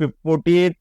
48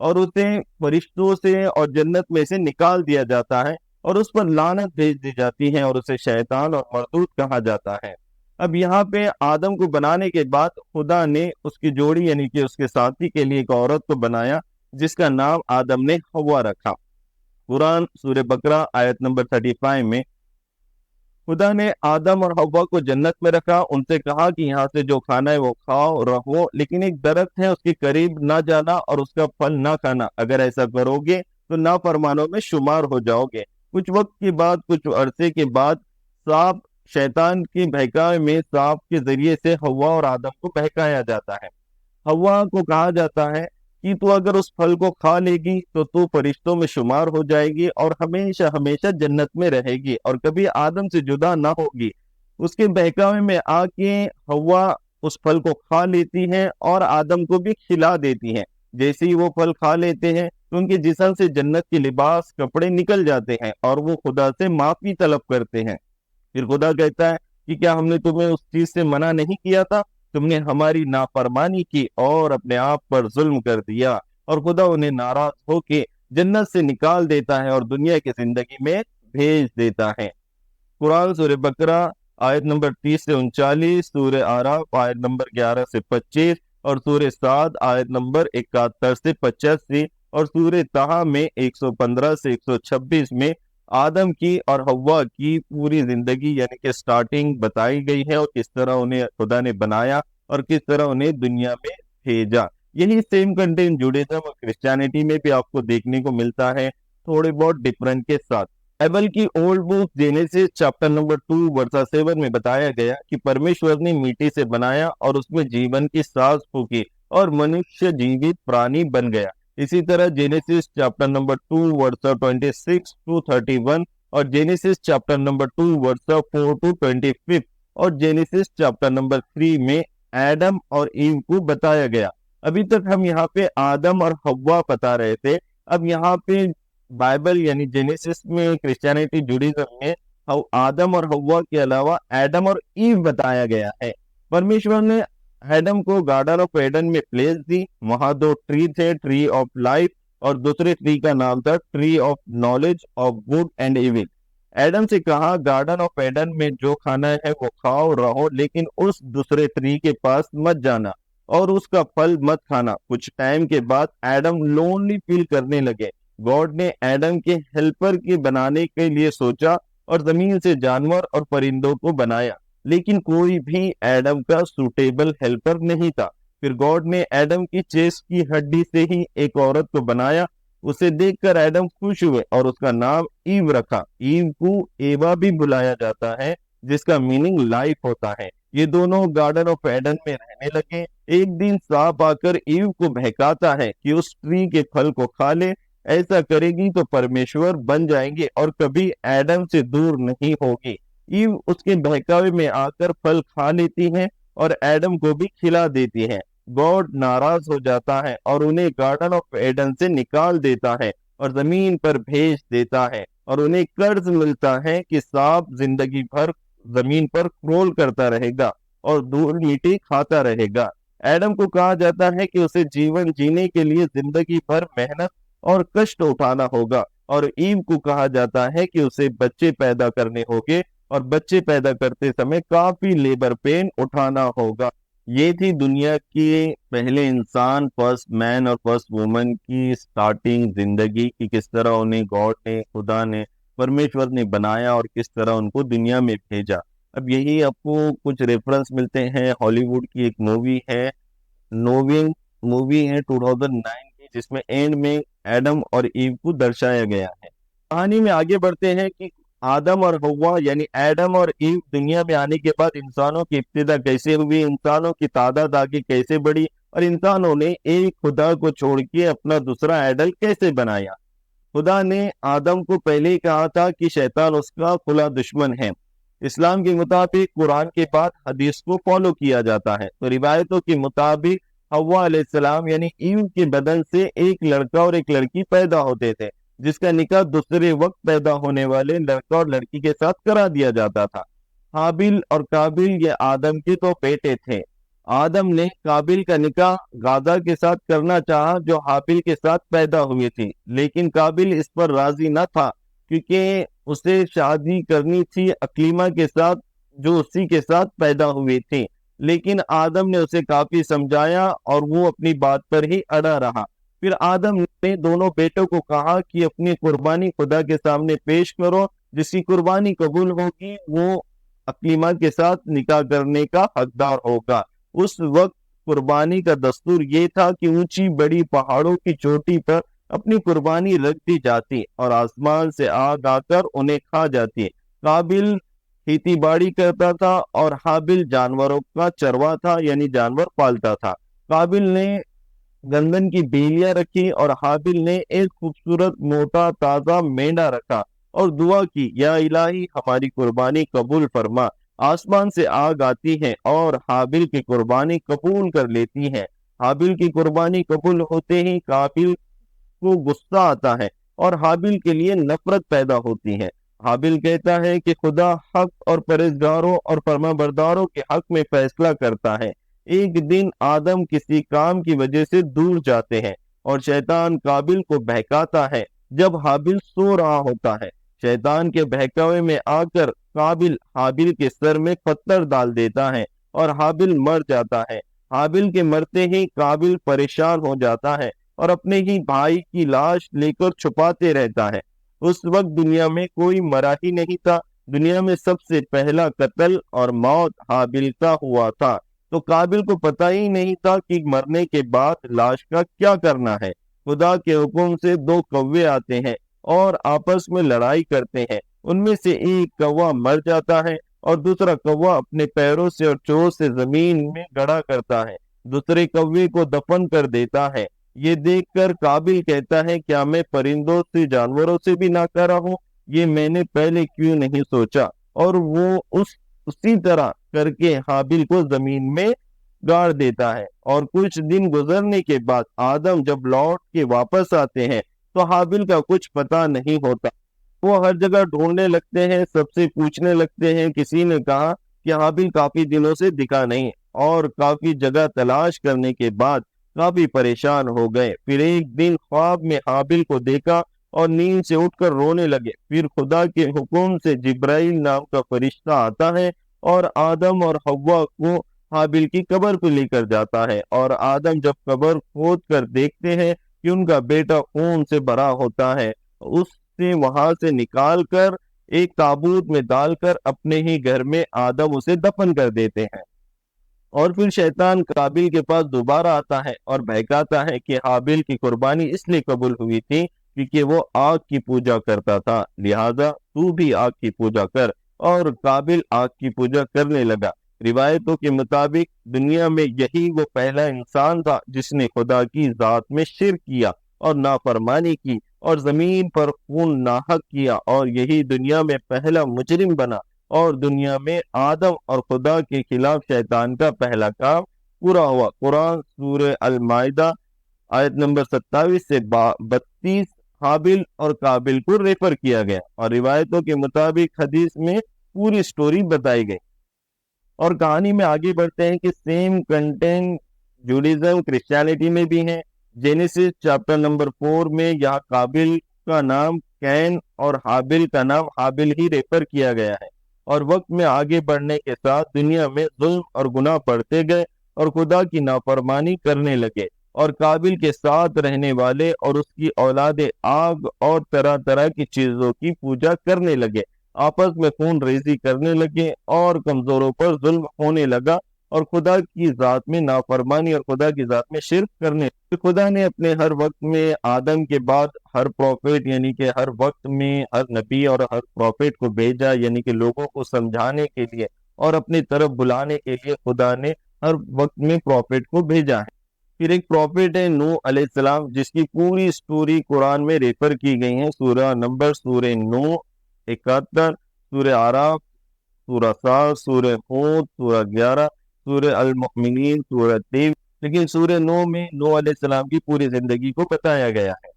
اور اسے فرشتوں سے اور جنت میں سے نکال دیا جاتا ہے اور اس پر لعنت بھیج دی جاتی ہے اور اسے شیطان اور مردود کہا جاتا ہے۔ اب یہاں پہ آدم کو بنانے کے بعد خدا نے اس کی جوڑی یعنی کہ اس کے ساتھی کے لیے ایک عورت کو بنایا جس کا نام آدم نے حوا رکھا۔ قرآن سورہ بقرہ آیت نمبر 35 میں خدا نے آدم اور حوا کو جنت میں رکھا، ان سے کہا کہ یہاں سے جو کھانا ہے وہ کھاؤ رہو، لیکن ایک درخت ہے اس کے قریب نہ جانا اور اس کا پھل نہ کھانا، اگر ایسا کرو گے تو نافرمانوں میں شمار ہو جاؤ گے۔ کچھ وقت کے بعد، کچھ عرصے کے بعد، سانپ شیطان کی بہکاوے میں سانپ کے ذریعے سے حوا اور آدم کو بہکایا جاتا ہے۔ حوا کو کہا جاتا ہے کہ تو اگر اس پھل کو کھا لے گی تو فرشتوں میں شمار ہو جائے گی اور ہمیشہ ہمیشہ جنت میں رہے گی اور کبھی آدم سے جدا نہ ہوگی۔ اس کے بہکاوے میں آ کے حوا اس پھل کو کھا لیتی ہے اور آدم کو بھی کھلا دیتی ہے۔ جیسے ہی وہ پھل کھا لیتے ہیں تو ان کے جسم سے جنت کے لباس کپڑے نکل جاتے ہیں اور وہ خدا سے معافی طلب کرتے ہیں۔ پھر خدا کہتا ہے کہ کیا ہم نے تمہیں اس چیز سے منع نہیں کیا تھا؟ تم نے ہماری نافرمانی کی اور اپنے آپ پر ظلم کر دیا، اور خدا انہیں ناراض ہو کے جنت سے نکال دیتا ہے اور دنیا کی زندگی میں بھیج دیتا ہے۔ قرآن سورہ بقرہ آیت نمبر 30 سے 39، سورہ آراف آیت نمبر 11 سے 25 اور سورہ سعد آیت نمبر 71 سے 85 اور سورہ طٰہٰ میں 115 سے 126 میں آدم کی اور حوا کی پوری زندگی یعنی کہ سٹارٹنگ بتائی گئی ہے اور کس طرح انہیں خدا نے بنایا اور کس طرح انہیں دنیا میں بھیجا۔ یہی سیم کنٹینٹ جوڈیزم اور کرسچینٹی میں بھی آپ کو دیکھنے کو ملتا ہے، تھوڑے بہت ڈفرنٹ کے ساتھ۔ بائبل کی اولڈ بک جینیسس چیپٹر نمبر 2 ورسہ 7 میں بتایا گیا کہ پرمیشور نے مٹی سے بنایا اور اس میں جیون کی سانس پھونکی اور منشیہ جیوت پرانی بن گیا۔ اسی طرح جینیسس چیپٹر نمبر 2 ورسہ 26 to 31 اور جینیسس چیپٹر نمبر 2 ورسہ 4 to 25 اور جینیسس چیپٹر نمبر 3 میں ایڈم اور ایو کو بتایا گیا۔ ابھی تک ہم یہاں پہ آدم اور حوا بتا رہے تھے، اب یہاں پہ بائبل یعنی جینیسس میں کرسچینٹی جوڈیزم میں آدم اور حوا کے علاوہ ایڈم اور ایو بتایا گیا ہے۔ پرمیشور نے ایڈم کو گارڈن آف ایڈن میں پلیس دی، وہاں 2 ٹری تھے، ٹری آف لائف اور دوسرے ٹری کا نام تھا tree of knowledge of good and evil. Adam سے کہا گارڈن آف ایڈن میں جو کھانا ہے وہ کھاؤ رہو، لیکن اس دوسرے ٹری کے پاس مت جانا اور اس کا پھل مت کھانا۔ کچھ ٹائم کے بعد ایڈم لونلی فیل کرنے لگے۔ گاڈ نے ایڈم کے ہیلپر کے بنانے کے لیے سوچا اور زمین سے جانور اور پرندوں کو بنایا، لیکن کوئی بھی ایڈم کا سوٹیبل ہیلپر نہیں تھا۔ پھر گاڈ نے ایڈم کی چیسٹ کی ہڈی سے ہی ایک عورت کو بنایا، اسے دیکھ کر ایڈم خوش ہوئے اور اس کا نام ایو رکھا۔ ایو کو ایوا بھی بلایا جاتا ہے جس کا میننگ لائف ہوتا ہے۔ یہ دونوں گارڈن آف ایڈن میں رہنے لگے۔ ایک دن سانپ آ کر ایو کو بہکاتا ہے کہ اس ٹری کے پھل کو کھا لے، ایسا کرے گی تو پرمیشور بن جائیں گے اور کبھی ایڈم سے دور نہیں ہوگی۔ ایو اس کے بہکاوے میں آ کر پھل کھا لیتی ہے اور ایڈم کو بھی کھلا دیتی ہے۔ گاڈ ناراض ہو جاتا ہے اور انہیں گارڈن آف ایڈن سے نکال دیتا ہے اور زمین پر بھیج دیتا ہے، اور انہیں قرض ملتا ہے کہ سانپ زندگی بھر زمین پر کرول کرتا رہے گا اور دھول مٹی کھاتا رہے گا۔ ایڈم کو کہا جاتا ہے کہ اسے جیون جینے کے لیے زندگی بھر محنت اور کشٹ اٹھانا ہوگا، اور ایو کو کہا جاتا ہے کہ اسے بچے پیدا کرنے ہوگے اور بچے پیدا کرتے سمے کافی لیبر پین اٹھانا ہوگا۔ یہ تھی دنیا کے پہلے انسان، فرسٹ مین اور فرسٹ وومن کی سٹارٹنگ زندگی کی، کس طرح انہیں گاڈ نے، خدا نے، پرمیشور نے بنایا اور کس طرح ان کو دنیا میں بھیجا۔ اب یہی آپ کو کچھ ریفرنس ملتے ہیں۔ ہالی ووڈ کی ایک مووی ہے، نوونگ مووی ہے 2009 کی، جس میں اینڈ میں ایڈم اور ایو کو درشایا گیا ہے۔ کہانی میں آگے بڑھتے ہیں کہ آدم اور حوا یعنی ایڈم اور ایو دنیا میں آنے کے بعد انسانوں کی ابتدا کیسے ہوئی، انسانوں کی تعداد آگے کیسے بڑھی، اور انسانوں نے ایک خدا کو چھوڑ کے اپنا دوسرا آئیڈل کیسے بنایا۔ خدا نے آدم کو پہلے ہی کہا تھا کہ شیطان اس کا کھلا دشمن ہے۔ اسلام کے مطابق قرآن کے بعد حدیث کو فالو کیا جاتا ہے، تو روایتوں کے مطابق حوا علیہ السلام یعنی ایو کے بدن سے ایک لڑکا اور ایک لڑکی پیدا ہوتے تھے، جس کا نکاح دوسرے وقت پیدا ہونے والے لڑکا اور لڑکی کے ساتھ کرا دیا جاتا تھا۔ حابیل اور قابیل یہ آدم کے تو بیٹے تھے۔ آدم نے قابل کا نکاح غادہ کے ساتھ کرنا چاہا جو حابل کے ساتھ پیدا ہوئی تھی، لیکن قابل اس پر راضی نہ تھا کیونکہ اسے شادی کرنی تھی اکلیمہ کے ساتھ جو اسی کے ساتھ پیدا ہوئی تھی۔ لیکن آدم نے اسے کافی سمجھایا اور وہ اپنی بات پر ہی اڑا رہا۔ پھر آدم نے دونوں بیٹوں کو کہا کہ اپنی قربانی خدا کے سامنے پیش کرو، جس کی قربانی قبول ہوگی وہ اکلیمہ کے ساتھ نکاح کرنے کا حقدار ہوگا۔ اس وقت قربانی کا دستور یہ تھا کہ اونچی بڑی پہاڑوں کی چوٹی پر اپنی قربانی رکھ دی جاتی اور آسمان سے آگ آ کر انہیں کھا جاتی۔ قابل کھیتی باڑی کرتا تھا اور حابل جانوروں کا چروا تھا، یعنی جانور پالتا تھا۔ قابل نے گندم کی بیلیاں رکھی اور حابل نے ایک خوبصورت موٹا تازہ مینڈا رکھا اور دعا کی، یا الہی ہماری قربانی قبول فرما۔ آسمان سے آگ آتی ہے اور حابل کی قربانی قبول کر لیتی ہے۔ حابل کی قربانی قبول ہوتے ہی قابل کو غصہ آتا ہے اور حابل کے لیے نفرت پیدا ہوتی ہے۔ حابل کہتا ہے کہ خدا حق اور پرہیزگاروں اور فرما برداروں کے حق میں فیصلہ کرتا ہے۔ ایک دن آدم کسی کام کی وجہ سے دور جاتے ہیں اور شیطان قابل کو بہکاتا ہے جب حابل سو رہا ہوتا ہے۔ شیطان کے بہکاوے میں آ کر قابل حابل کے سر میں پتھر ڈال دیتا ہے اور حابل مر جاتا ہے۔ حابل کے مرتے ہی قابل پریشان ہو جاتا ہے اور اپنے ہی بھائی کی لاش لے کر چھپاتے رہتا ہے۔ اس وقت دنیا میں کوئی مرا ہی نہیں تھا۔ دنیا میں سب سے پہلا قتل اور موت حابل کا ہوا تھا، تو قابل کو پتہ ہی نہیں تھا کہ مرنے کے بعد لاش کا کیا کرنا ہے۔ خدا کے حکم سے دو کوے آتے ہیں اور آپس میں لڑائی کرتے ہیں۔ ان میں سے ایک کوا مر جاتا ہے اور دوسرا کوا اپنے پیروں سے اور چونچ سے زمین میں گڑا کرتا ہے، دوسرے کوے کو دفن کر دیتا ہے۔ یہ دیکھ کر قابل کہتا ہے، کیا میں پرندوں سے جانوروں سے بھی نہ کرا ہوں؟ یہ میں نے پہلے کیوں نہیں سوچا؟ اور وہ اسی طرح کر کے حابل کو زمین میں گاڑ دیتا ہے۔ اور کچھ دن گزرنے کے بعد آدم جب لوٹ کے واپس آتے ہیں تو حابل کا کچھ پتہ نہیں ہوتا۔ وہ ہر جگہ ڈھونڈنے لگتے ہیں، سب سے پوچھنے لگتے ہیں۔ کسی نے کہا کہ حابل کافی دنوں سے دکھا نہیں، اور کافی جگہ تلاش کرنے کے بعد کافی پریشان ہو گئے۔ پھر ایک دن خواب میں حابل کو دیکھا اور نیند سے اٹھ کر رونے لگے۔ پھر خدا کے حکم سے جبرائیل نام کا فرشتہ آتا ہے اور آدم اور حوا کو حابل کی قبر پہ لے کر جاتا ہے، اور آدم جب قبر کھود کر دیکھتے ہیں کہ ان کا بیٹا خون سے بھرا ہوتا ہے، اس سے وہاں سے نکال کر ایک تابوت میں ڈال کر اپنے ہی گھر میں آدم اسے دفن کر دیتے ہیں۔ اور پھر شیطان قابل کے پاس دوبارہ آتا ہے اور بہکاتا ہے کہ حابل کی قربانی اس لیے قبول ہوئی تھی کیونکہ وہ آگ کی پوجا کرتا تھا، لہذا تو بھی آگ کی پوجا کر۔ اور قابل آگ کی پوجا کرنے لگا۔ روایتوں کے مطابق دنیا میں یہی وہ پہلا انسان تھا جس نے خدا کی ذات میں شرک کیا اور نافرمانی کی اور زمین پر خون ناحق کیا، اور یہی دنیا میں پہلا مجرم بنا، اور دنیا میں آدم اور خدا کے خلاف شیطان کا پہلا کام پورا ہوا۔ قرآن سورہ المائدہ آیت نمبر 27 سے 32 حابل اور قابل کو ریفر کیا گیا، اور روایتوں کے مطابق حدیث میں پوری سٹوری بتائی گئی۔ اور کہانی میں آگے بڑھتے ہیں کہ سیم کنٹینٹ جوڈیزم کرسچینٹی میں بھی ہے۔ جینیسس چیپٹر نمبر 4 میں یہاں قابل کا نام کین اور حابل کا نام حابل ہی ریفر کیا گیا ہے۔ اور وقت میں آگے بڑھنے کے ساتھ دنیا میں ظلم اور گناہ بڑھتے گئے اور خدا کی نافرمانی کرنے لگے، اور قابل کے ساتھ رہنے والے اور اس کی اولاد آگ اور طرح طرح کی چیزوں کی پوجا کرنے لگے، آپس میں خون ریزی کرنے لگے اور کمزوروں پر ظلم ہونے لگا، اور خدا کی ذات میں نافرمانی اور خدا کی ذات میں شرک کرنے۔ خدا نے اپنے ہر وقت میں آدم کے بعد ہر پروفیٹ، یعنی کہ ہر وقت میں ہر نبی اور ہر پروفیٹ کو بھیجا، یعنی کہ لوگوں کو سمجھانے کے لیے اور اپنی طرف بلانے کے لیے خدا نے ہر وقت میں پروفیٹ کو بھیجا ہے۔ پھر ایک پروفیٹ ہے نوح علیہ السلام، جس کی پوری سٹوری قرآن میں ریفر کی گئی ہے۔ سورہ نمبر، سورہ نوح 71، سورہ آراف، سورہ صاد، سورہ ہود، سورہ 11، سورہ المؤمنین، سورہ 23۔ لیکن سورہ نوح میں نوح علیہ السلام کی پوری زندگی کو بتایا گیا ہے۔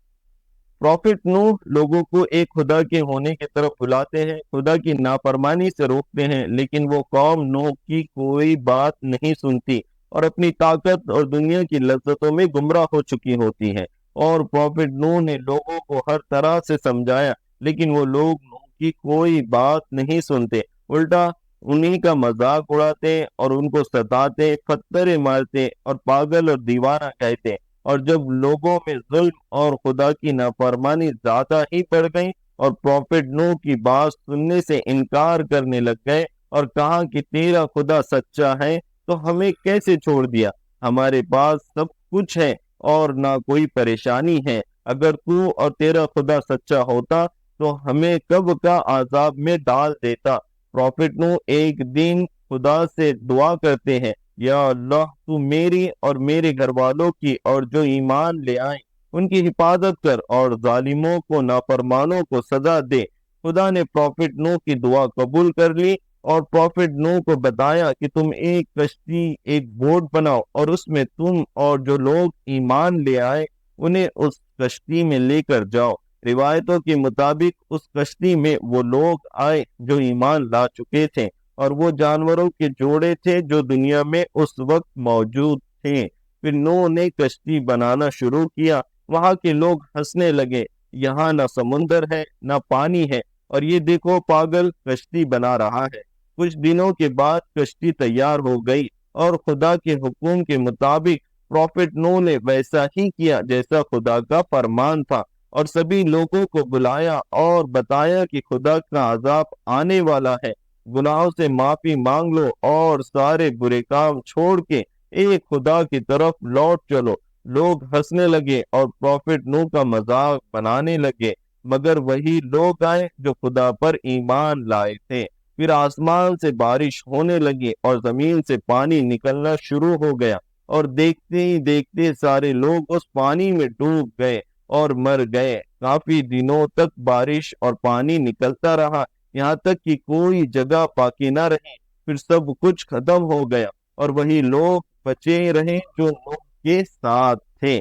پروفیٹ نوح لوگوں کو ایک خدا کے ہونے کی طرف بلاتے ہیں، خدا کی نافرمانی سے روکتے ہیں، لیکن وہ قوم نوح کی کوئی بات نہیں سنتی۔ اور اپنی طاقت اور دنیا کی لذتوں میں گمراہ ہو چکی ہوتی ہیں۔ اور پروفٹ نوح نے لوگوں کو ہر طرح سے سمجھایا، لیکن وہ لوگ نوح کی کوئی بات نہیں سنتے، الٹا انہی کا مذاق اڑاتے اور ان کو ستاتے، پتھرے مارتے اور پاگل اور دیوانہ کہتے۔ اور جب لوگوں میں ظلم اور خدا کی نافرمانی زیادہ ہی بڑھ گئی اور پروفٹ نوح کی بات سننے سے انکار کرنے لگ گئے اور کہا کہ تیرا خدا سچا ہے تو ہمیں کیسے چھوڑ دیا؟ ہمارے پاس سب کچھ ہے اور نہ کوئی پریشانی ہے۔ اگر تو اور تیرا خدا سچا ہوتا تو ہمیں کب کا عذاب میں ڈال دیتا۔ پروفٹ نوح ایک دن خدا سے دعا کرتے ہیں، یا اللہ تو میری اور میرے گھر والوں کی اور جو ایمان لے آئیں ان کی حفاظت کر اور ظالموں کو، نافرمانوں کو سزا دے۔ خدا نے پروفٹ نوح کی دعا قبول کر لی اور پروفٹ نوح کو بتایا کہ تم ایک کشتی، ایک بوٹ بناؤ اور اس میں تم اور جو لوگ ایمان لے آئے انہیں اس کشتی میں لے کر جاؤ۔ روایتوں کے مطابق اس کشتی میں وہ لوگ آئے جو ایمان لا چکے تھے اور وہ جانوروں کے جوڑے تھے جو دنیا میں اس وقت موجود تھے۔ پھر نوح نے کشتی بنانا شروع کیا۔ وہاں کے لوگ ہنسنے لگے، یہاں نہ سمندر ہے نہ پانی ہے اور یہ دیکھو پاگل کشتی بنا رہا ہے۔ کچھ دنوں کے بعد کشتی تیار ہو گئی اور خدا کے حکم کے مطابق پروفٹ نوح نے ویسا ہی کیا جیسا خدا کا فرمان تھا، اور سبھی لوگوں کو بلایا اور بتایا کہ خدا کا عذاب آنے والا ہے، گناہوں سے معافی مانگ لو اور سارے برے کام چھوڑ کے ایک خدا کی طرف لوٹ چلو۔ لوگ ہنسنے لگے اور پروفٹ نوح کا مذاق بنانے لگے، مگر وہی لوگ آئے جو خدا پر ایمان لائے تھے۔ پھر آسمان سے بارش ہونے لگی اور زمین سے پانی نکلنا شروع ہو گیا، اور دیکھتے ہی دیکھتے سارے لوگ اس پانی میں ڈوب گئے اور مر گئے۔ کافی دنوں تک بارش اور پانی نکلتا رہا، یہاں تک کہ کوئی جگہ باقی نہ رہی۔ پھر سب کچھ ختم ہو گیا اور وہی لوگ بچے رہے جو نوح کے ساتھ تھے۔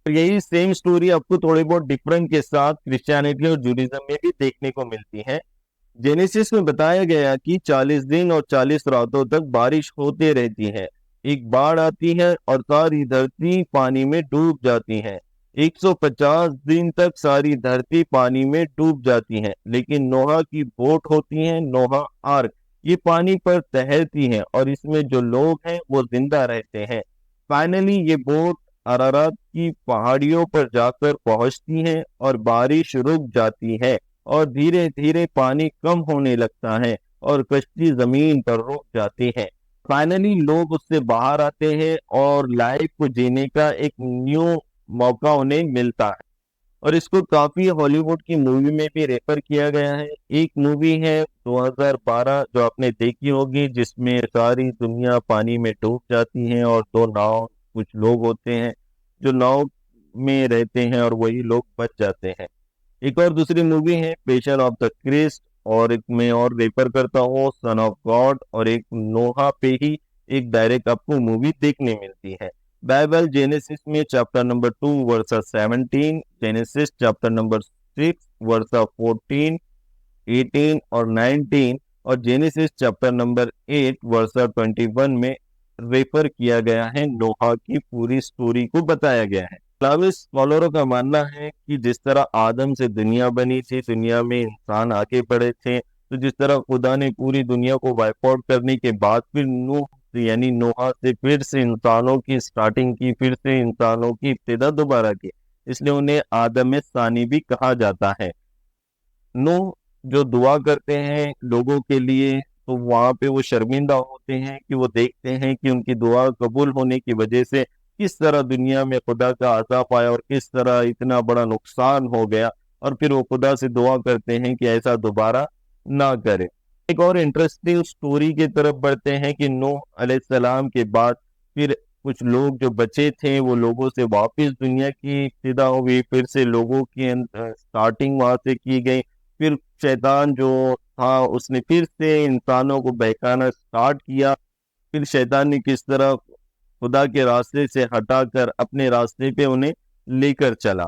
یہی سیم سٹوری آپ کو تھوڑے بہت ڈفرنٹ کے ساتھ کرسچینٹی اور جوڈیزم میں بھی دیکھنے کو ملتی ہے۔ جینیسس میں بتایا گیا کہ 40 دن اور 40 راتوں تک بارش ہوتے رہتی ہے، ایک باڑھ آتی ہے اور ساری دھرتی پانی میں ڈوب جاتی ہے۔ 150 دن تک ساری دھرتی پانی میں ڈوب جاتی ہے، لیکن نوح کی بوٹ ہوتی ہے، نوح آرک، یہ پانی پر تیرتی ہے اور اس میں جو لوگ ہیں وہ زندہ رہتے ہیں۔ فائنلی یہ بوٹ ارارات کی پہاڑیوں پر جا کر پہنچتی ہے اور بارش رک جاتی ہے اور دھیرے دھیرے پانی کم ہونے لگتا ہے اور کشتی زمین پر رک جاتی ہے۔ فائنلی لوگ اس سے باہر آتے ہیں اور لائف کو جینے کا ایک نیو موقع انہیں ملتا ہے، اور اس کو کافی ہالی ووڈ کی مووی میں بھی ریفر کیا گیا ہے۔ ایک مووی ہے 2012 جو آپ نے دیکھی ہوگی، جس میں ساری دنیا پانی میں ڈوب جاتی ہے اور دو ناؤ، کچھ لوگ ہوتے ہیں جو ناؤ میں رہتے ہیں اور وہی لوگ بچ جاتے ہیں۔ ایک اور دوسری مووی ہے پیشن آف دا کرسٹ، اور ایک میں اور ریفر کرتا ہوں سن آف گاڈ، اور ایک نوحہ پہ ہی ایک ڈائریکٹ آپ کو مووی دیکھنے ملتی ہے۔ بائبل جینیسس میں chapter number 2 verses 17، Genesis chapter number 6 verses 14، 18 اور 19، اور جینیسس چیپٹر نمبر 8 ورسز 21 میں ریفر کیا گیا ہے، نوحہ کی پوری سٹوری کو بتایا گیا ہے۔ اسلامک اسکالروں کا ماننا ہے کہ جس طرح آدم سے دنیا بنی تھی، دنیا میں انسان آگے بڑھے تھے، تو جس طرح خدا نے پوری دنیا کو وائپ آؤٹ کرنے کے بعد پھر نوح یعنی نوحہ سے پھر سے انسانوں کی سٹارٹنگ کی، پھر سے انسانوں کی ابتدا دوبارہ کی، اس لیے انہیں آدم ثانی بھی کہا جاتا ہے۔ نوح جو دعا کرتے ہیں لوگوں کے لیے، تو وہاں پہ وہ شرمندہ ہوتے ہیں کہ وہ دیکھتے ہیں کہ ان کی دعا قبول ہونے کی وجہ سے کس طرح دنیا میں خدا کا عذاب آیا اور کس طرح اتنا بڑا نقصان ہو گیا، اور پھر وہ خدا سے دعا کرتے ہیں کہ ایسا دوبارہ نہ کرے۔ ایک اور انٹرسٹنگ سٹوری کی طرف بڑھتے ہیں کہ نوح علیہ السلام کے بعد پھر کچھ لوگ جو بچے تھے وہ لوگوں سے واپس دنیا کی ابتدا ہوئی، پھر سے لوگوں کی سٹارٹنگ وہاں سے کی گئی۔ پھر شیطان جو تھا اس نے پھر سے انسانوں کو بہکانا سٹارٹ کیا، پھر شیطان نے کس طرح خدا کے راستے سے ہٹا کر اپنے راستے پہ انہیں لے کر چلا۔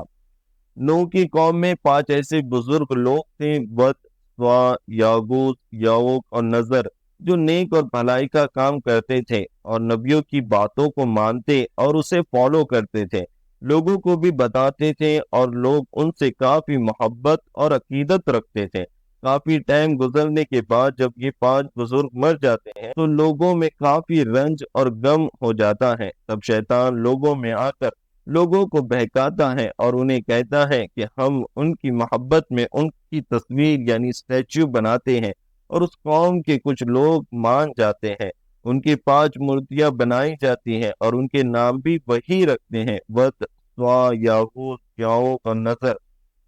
نوح کی قوم میں 5 ایسے بزرگ لوگ تھے، ود، سوا، یاگوس، یاوک اور نظر۔ جو نیک اور بھلائی کا کام کرتے تھے اور نبیوں کی باتوں کو مانتے اور اسے فالو کرتے تھے، لوگوں کو بھی بتاتے تھے، اور لوگ ان سے کافی محبت اور عقیدت رکھتے تھے۔ کافی ٹائم گزرنے کے بعد جب یہ 5 بزرگ مر جاتے ہیں تو لوگوں میں کافی رنج اور غم ہو جاتا ہے۔ تب شیطان لوگوں میں آ کر لوگوں کو بہکاتا ہے اور انہیں کہتا ہے کہ ہم ان کی محبت میں ان کی تصویر یعنی اسٹیچو بناتے ہیں، اور اس قوم کے کچھ لوگ مان جاتے ہیں۔ ان کی 5 مورتیاں بنائی جاتی ہیں اور ان کے نام بھی وہی رکھتے ہیں: ود، سوا، یاغوت، یعوق اور نصر۔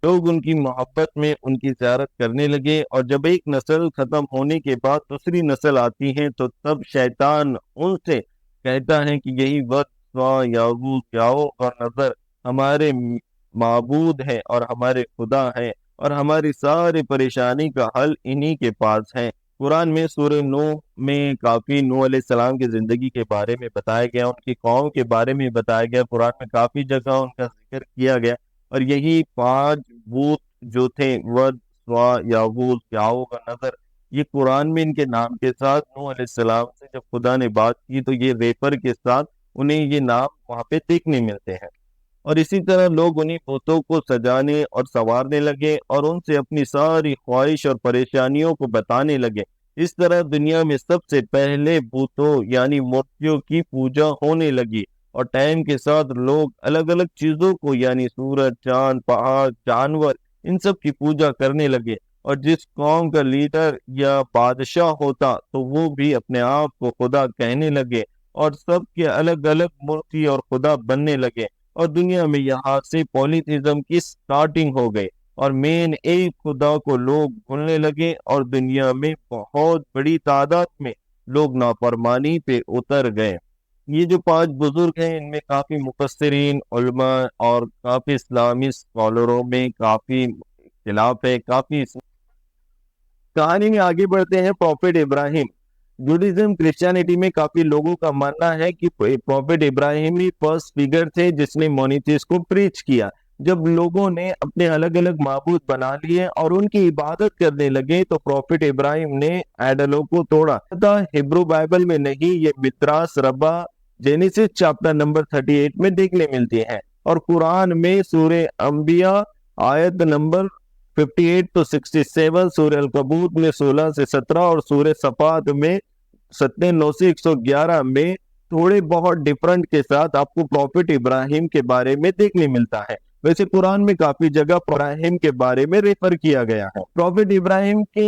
لوگ ان کی محبت میں ان کی زیارت کرنے لگے، اور جب ایک نسل ختم ہونے کے بعد دوسری نسل آتی ہے تو تب شیطان ان سے کہتا ہے کہ یہی ود، سوا، یاغوت، یعوق اور نصر ہمارے معبود ہیں اور ہمارے خدا ہیں، اور ہماری ساری پریشانی کا حل انہی کے پاس ہے۔ قرآن میں سورہ نوح میں کافی نوح علیہ السلام کی زندگی کے بارے میں بتایا گیا، ان کی قوم کے بارے میں بتایا گیا، قرآن میں کافی جگہ ان کا ذکر کیا گیا، اور یہی 5 بت جو تھے ود، سوا، یاغوت، یعوق اور نصر، یہ قرآن میں ان کے نام کے ساتھ نوح علیہ السلام سے جب خدا نے بات کی تو یہ ریفر کے ساتھ انہیں یہ نام وہاں پہ دیکھنے ملتے ہیں۔ اور اسی طرح لوگ انہی بتوں کو سجانے اور سنوارنے لگے اور ان سے اپنی ساری خواہش اور پریشانیوں کو بتانے لگے۔ اس طرح دنیا میں سب سے پہلے بتوں یعنی مورتیوں کی پوجا ہونے لگی، اور ٹائم کے ساتھ لوگ الگ الگ چیزوں کو یعنی سورج، چاند، پہاڑ، جانور، ان سب کی پوجا کرنے لگے، اور جس قوم کا لیڈر یا بادشاہ ہوتا تو وہ بھی اپنے آپ کو خدا کہنے لگے، اور سب کے الگ الگ مورتی اور خدا بننے لگے، اور دنیا میں یہاں سے پولیتھیزم کی سٹارٹنگ ہو گئی، اور مین ایک خدا کو لوگ بھولنے لگے، اور دنیا میں بہت بڑی تعداد میں لوگ نافرمانی پہ اتر گئے۔ یہ جو 5 بزرگ ہیں ان میں کافی مفسرین، علماء اور کافی اسلامی اسکالروں میں کافی اختلاف ہے۔ کہانی میں آگے بڑھتے ہیں۔ پروفٹ ابراہیم، جوڈیزم کرسچینٹی میں کافی لوگوں کا ماننا ہے کہ پروفٹ ابراہیم ہی فرسٹ فگر تھے جس نے مونیتھیسٹ کو پریچ کیا۔ جب لوگوں نے اپنے الگ الگ معبود بنا لیے اور ان کی عبادت کرنے لگے تو پروفٹ ابراہیم نے آئیڈلوں کو توڑا۔ ہبرو بائبل میں نہیں، یہ مدراس ربا جینیسس چیپٹر نمبر 38 میں دیکھنے ملتی ہے، اور قرآن میں سورہ انبیاء آیت نمبر 58 to 67، سورہ الکبوت میں 16 سے 17 اور سورہ صفات میں 97 سے 111 میں تھوڑے بہت ڈیفرنٹ کے ساتھ آپ کو پروفٹ ابراہیم کے بارے میں دیکھنے ملتا ہے۔ ویسے قرآن میں کافی جگہ ابراہیم کے بارے میں ریفر کیا گیا ہے۔ پروفٹ ابراہیم کے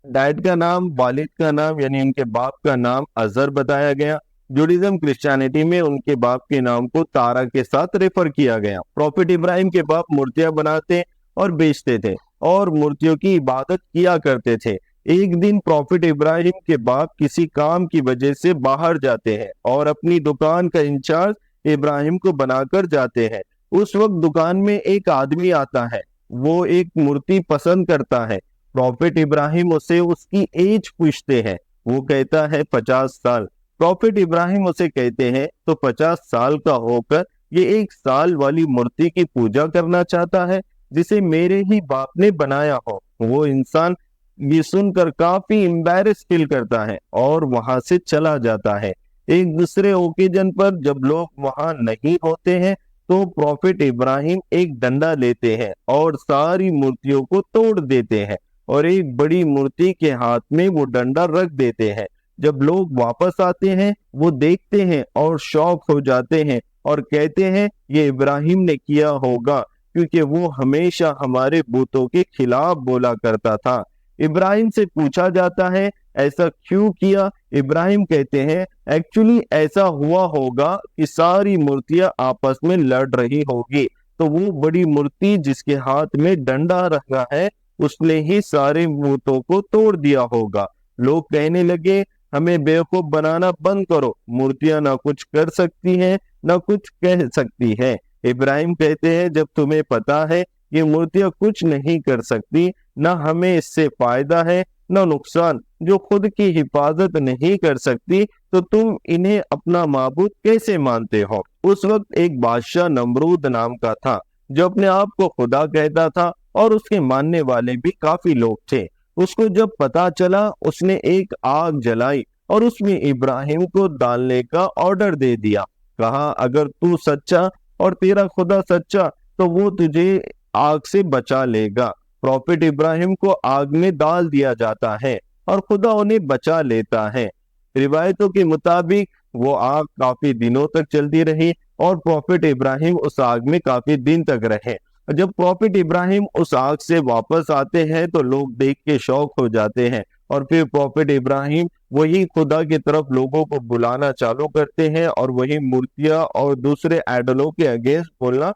ڈیڈ کا نام، والد کا نام یعنی ان کے باپ کا نام ازر بتایا گیا۔ جوڈیزم کرسچینٹی میں ان کے باپ کے نام کو تارا کے ساتھ ریفر کیا گیا۔ پروفٹ ابراہیم کے باپ مورتیاں بناتے اور بیچتے تھے اور مورتیوں کی عبادت کیا کرتے تھے۔ ایک دن پروفٹ ابراہیم کے باپ کسی کام کی وجہ سے باہر جاتے ہیں اور اپنی دکان کا انچارج ابراہیم کو بنا کر جاتے ہیں۔ اس وقت دکان میں ایک آدمی آتا ہے، وہ ایک مورتی پسند کرتا ہے۔ پروفٹ ابراہیم اسے اس کی ایج پوچھتے ہیں، وہ کہتا ہے 50 سال۔ پروفٹ ابراہیم اسے کہتے ہیں تو 50 سال کا ہو کر یہ 1 سال والی مورتی کی پوجا کرنا چاہتا ہے جسے میرے ہی باپ نے بنایا ہو۔ وہ انسان یہ سن کر کافی امبیرس فیل کرتا ہے اور وہاں سے چلا جاتا ہے۔ ایک دوسرے اوکیجن پر جب لوگ وہاں نہیں ہوتے ہیں تو پروفٹ ابراہیم ایک ڈنڈا لیتے ہیں اور ساری مورتیوں کو توڑ دیتے ہیں، اور ایک بڑی مورتی کے ہاتھ میں وہ ڈنڈا رکھ دیتے ہیں۔ جب لوگ واپس آتے ہیں وہ دیکھتے ہیں اور شوق ہو جاتے ہیں اور کہتے ہیں یہ ابراہیم نے کیا ہوگا، کیونکہ وہ ہمیشہ ہمارے بتوں کے خلاف بولا کرتا تھا۔ ابراہیم سے پوچھا جاتا ہے ایسا کیوں کیا؟ ابراہیم کہتے ہیں ایکچولی ایسا ہوا ہوگا کہ ساری مورتیاں آپس میں لڑ رہی ہوگی، تو وہ بڑی مورتی جس کے ہاتھ میں ڈنڈا رکھا ہے اس نے ہی سارے بتوں کو توڑ دیا ہوگا۔ لوگ کہنے لگے ہمیں بیوقوف بنانا بند کرو، مورتیاں نہ کچھ کر سکتی ہیں نہ کچھ کہہ سکتی ہیں۔ ابراہیم کہتے ہیں جب تمہیں پتا ہے یہ مورتیاں کچھ نہیں کر سکتی، نہ ہمیں اس سے فائدہ ہے نہ نقصان، جو خود کی حفاظت نہیں کر سکتی، تو تم انہیں اپنا معبود کیسے مانتے ہو؟ اس وقت ایک بادشاہ نمرود نام کا تھا جو اپنے آپ کو خدا کہتا تھا، اور اس کے ماننے والے بھی کافی لوگ تھے۔ اس کو جب پتا چلا اس نے ایک آگ جلائی اور اس میں ابراہیم کو ڈالنے کا آرڈر دے دیا. کہا اگر تو سچا اور تیرا خدا سچا تو وہ تجھے آگ سے بچا لے گا. پروفٹ ابراہیم کو آگ میں ڈال دیا جاتا ہے اور خدا انہیں بچا لیتا ہے. روایتوں کے مطابق وہ آگ کافی دنوں تک چلتی رہی اور پروفٹ ابراہیم اس آگ میں کافی دن تک رہے. جب پروفٹ ابراہیم اس آگ سے واپس آتے ہیں تو لوگ دیکھ کے شوق ہو جاتے ہیں اور پھر پروفٹ ابراہیم وہی خدا کی طرف لوگوں کو بلانا چالو کرتے ہیں اور وہی مورتیاں اور دوسرے آئیڈلوں کے اگینسٹ بولنا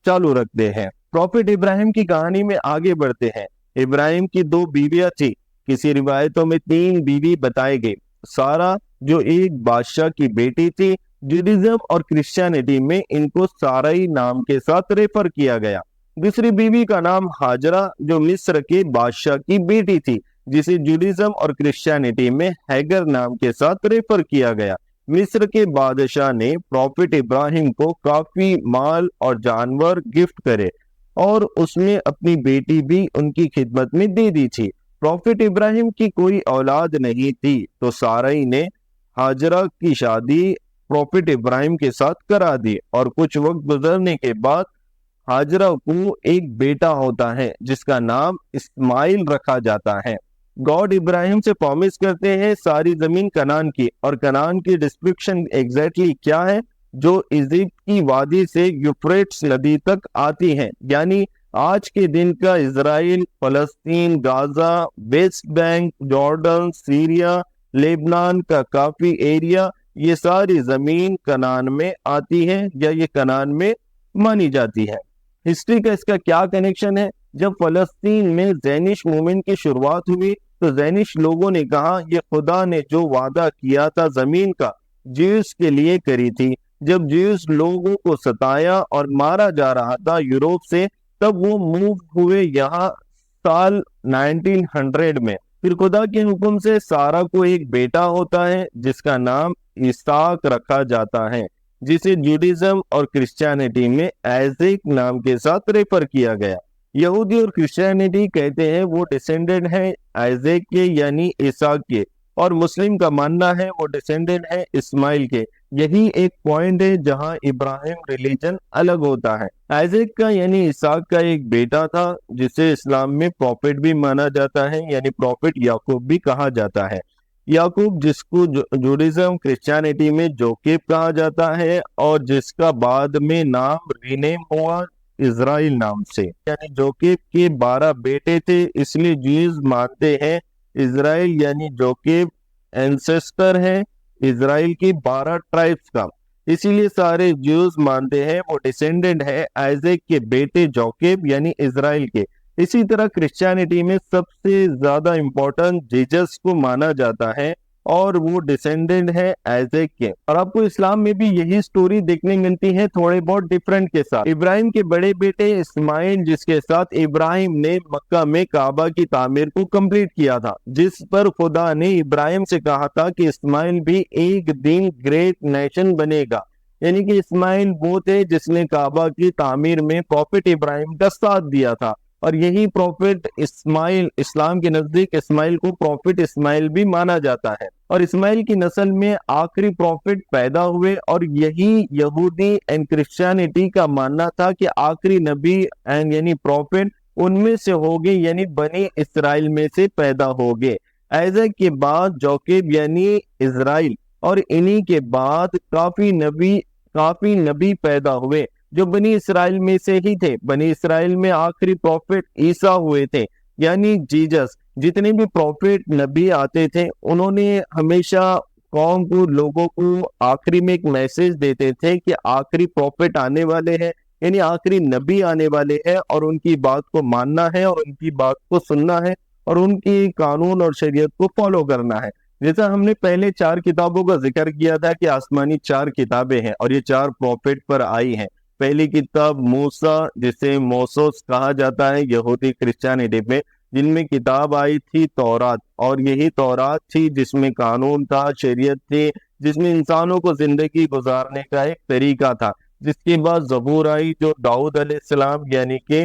چالو رکھتے ہیں. پروفٹ ابراہیم کی کہانی میں آگے بڑھتے ہیں. ابراہیم کی 2 بیویاں تھی. کسی روایتوں میں 3 بیوی بتائی گئی. سارا جو ایک بادشاہ کی بیٹی تھی. جوڈیزم اور کرسچینٹی میں ان کو سارائی نام کے ساتھ ریفر کیا گیا. دوسری بیوی کا نام ہاجرہ جو مصر کے بادشاہ کی بیٹی تھی جسے جوڈیزم اور کرسچینٹی میں ہیگر نام کے ساتھ ریفر کیا گیا. مصر کے بادشاہ نے پروفٹ ابراہیم کو کافی مال اور جانور گفٹ کرے اور اس میں اپنی بیٹی بھی ان کی خدمت میں دے دی تھی. پروفٹ ابراہیم کی کوئی اولاد نہیں تھی تو سارائی نے ہاجرہ کی شادی پروفٹ ابراہیم کے ساتھ کرا دی اور کچھ وقت گزرنے کے بعد ہاجرہ کو ایک بیٹا ہوتا ہے جس کا نام اسماعیل رکھا جاتا ہے. گاڈ ابراہیم سے پرومس کرتے ہیں ساری زمین کنعان کی، اور کنعان کی ڈسکرپشن ایگزیکٹلی کیا ہے؟ جو ایجپٹ کی وادی سے یوفریٹس ندی تک آتی ہے، یعنی آج کے دن کا اسرائیل، فلسطین، Gaza, West Bank, Jordan, Syria, Lebanon کا کافی ایریا، یہ ساری زمین کنعان میں آتی ہے یا یہ کنعان میں مانی جاتی ہے. ہسٹری کا اس کا کیا کنیکشن ہے؟ جب فلسطین میں زینش موومنٹ کی شروعات ہوئی تو زینش لوگوں نے کہا یہ خدا نے جو وعدہ کیا تھا زمین کا جیوز کے لیے کری تھی. جب جیوز لوگوں کو ستایا اور مارا جا رہا تھا یوروپ سے، تب وہ موو ہوئے یہاں سال 1900 میں. پھر خدا کے حکم سے سارا کو ایک بیٹا ہوتا ہے جس کا نام اسحاق رکھا جاتا ہے، جسے جوڈیزم اور کرسچینٹی میں آئزیک نام کے ساتھ ریفر کیا گیا. یہودی اور کرسچینٹی کہتے ہیں وہ ڈیسینڈنٹ ہے آئزیک کے یعنی اسحاق کے، اور مسلم کا ماننا ہے وہ ڈیسینڈنٹ ہے اسماعیل کے. یہی ایک پوائنٹ ہے جہاں ابراہیم ریلیجن الگ ہوتا ہے. آئزیک کا یعنی اسحاق کا ایک بیٹا تھا جسے اسلام میں پروفٹ بھی مانا جاتا ہے، یعنی پروفٹ یعقوب بھی کہا جاتا ہے. یعقوب جس کو جوڈیزم کرسچینٹی میں جوکیب کہا جاتا ہے اور جس کا بعد میں نام رینیم ہوا اسرائیل نام سے، یعنی جوکیب کے 12 بیٹے تھے، اس لیے جیوز مانتے ہیں اسرائیل یعنی جوکیب اینسیسٹر ہے اسرائیل کی 12 ٹرائبس کا. اسی لیے سارے جیوز مانتے ہیں وہ ڈیسینڈنٹ ہے آئزیک کے بیٹے جوکیب یعنی اسرائیل کے. اسی طرح کرسچینٹی میں سب سے زیادہ امپورٹنٹ جیزس کو مانا جاتا ہے اور وہ ڈیسینڈنٹ ہے آئزیک کے. اور آپ کو اسلام میں بھی یہی سٹوری دیکھنے ملتی ہے تھوڑے بہت ڈیفرنٹ کے ساتھ. ابراہیم کے بڑے بیٹے اسماعیل جس کے ساتھ ابراہیم نے مکہ میں کعبہ کی تعمیر کو کمپلیٹ کیا تھا، جس پر خدا نے ابراہیم سے کہا تھا کہ اسماعیل بھی ایک دن گریٹ نیشن بنے گا. یعنی کہ اسماعیل وہ تھے جس نے کعبہ کی تعمیر میں پروفٹ ابراہیم کا ساتھ دیا تھا، اور یہی پروفٹ اسماعیل اسلام کے نزدیک اسماعیل کو پروفٹ اسماعیل بھی مانا جاتا ہے. اور اسماعیل کی نسل میں آخری پروفٹ پیدا ہوئے، اور یہی یہودی اینڈ کرسچینٹی کا ماننا تھا کہ آخری نبی یعنی پروفٹ ان میں سے ہوگے، یعنی بنی اسرائیل میں سے پیدا ہوگے. آئزیک کے بعد جوکیب یعنی اسرائیل، اور انہی کے بعد کافی نبی پیدا ہوئے جو بنی اسرائیل میں سے ہی تھے. بنی اسرائیل میں آخری پروفٹ عیسیٰ ہوئے تھے یعنی جیزس. جتنے بھی پروفٹ نبی آتے تھے انہوں نے ہمیشہ قوم کو لوگوں کو آخری میں ایک میسج دیتے تھے کہ آخری پروفٹ آنے والے ہیں، یعنی آخری نبی آنے والے ہیں، اور ان کی بات کو ماننا ہے اور ان کی بات کو سننا ہے اور ان کی قانون اور شریعت کو فالو کرنا ہے. جیسا ہم نے پہلے 4 کتابوں کا ذکر کیا تھا کہ آسمانی 4 کتابیں ہیں اور یہ 4 پروفٹ پر آئی ہیں. پہلی کتاب موسیٰ جسے موسوس کہا جاتا ہے یہودی کرسچینٹی میں، جن میں کتاب آئی تھی تورات، اور یہی تورات تھی جس میں قانون تھا، شریعت تھی، جس میں انسانوں کو زندگی گزارنے کا ایک طریقہ تھا. جس کے بعد زبور آئی جو داؤد علیہ السلام یعنی کہ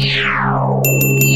Yeah.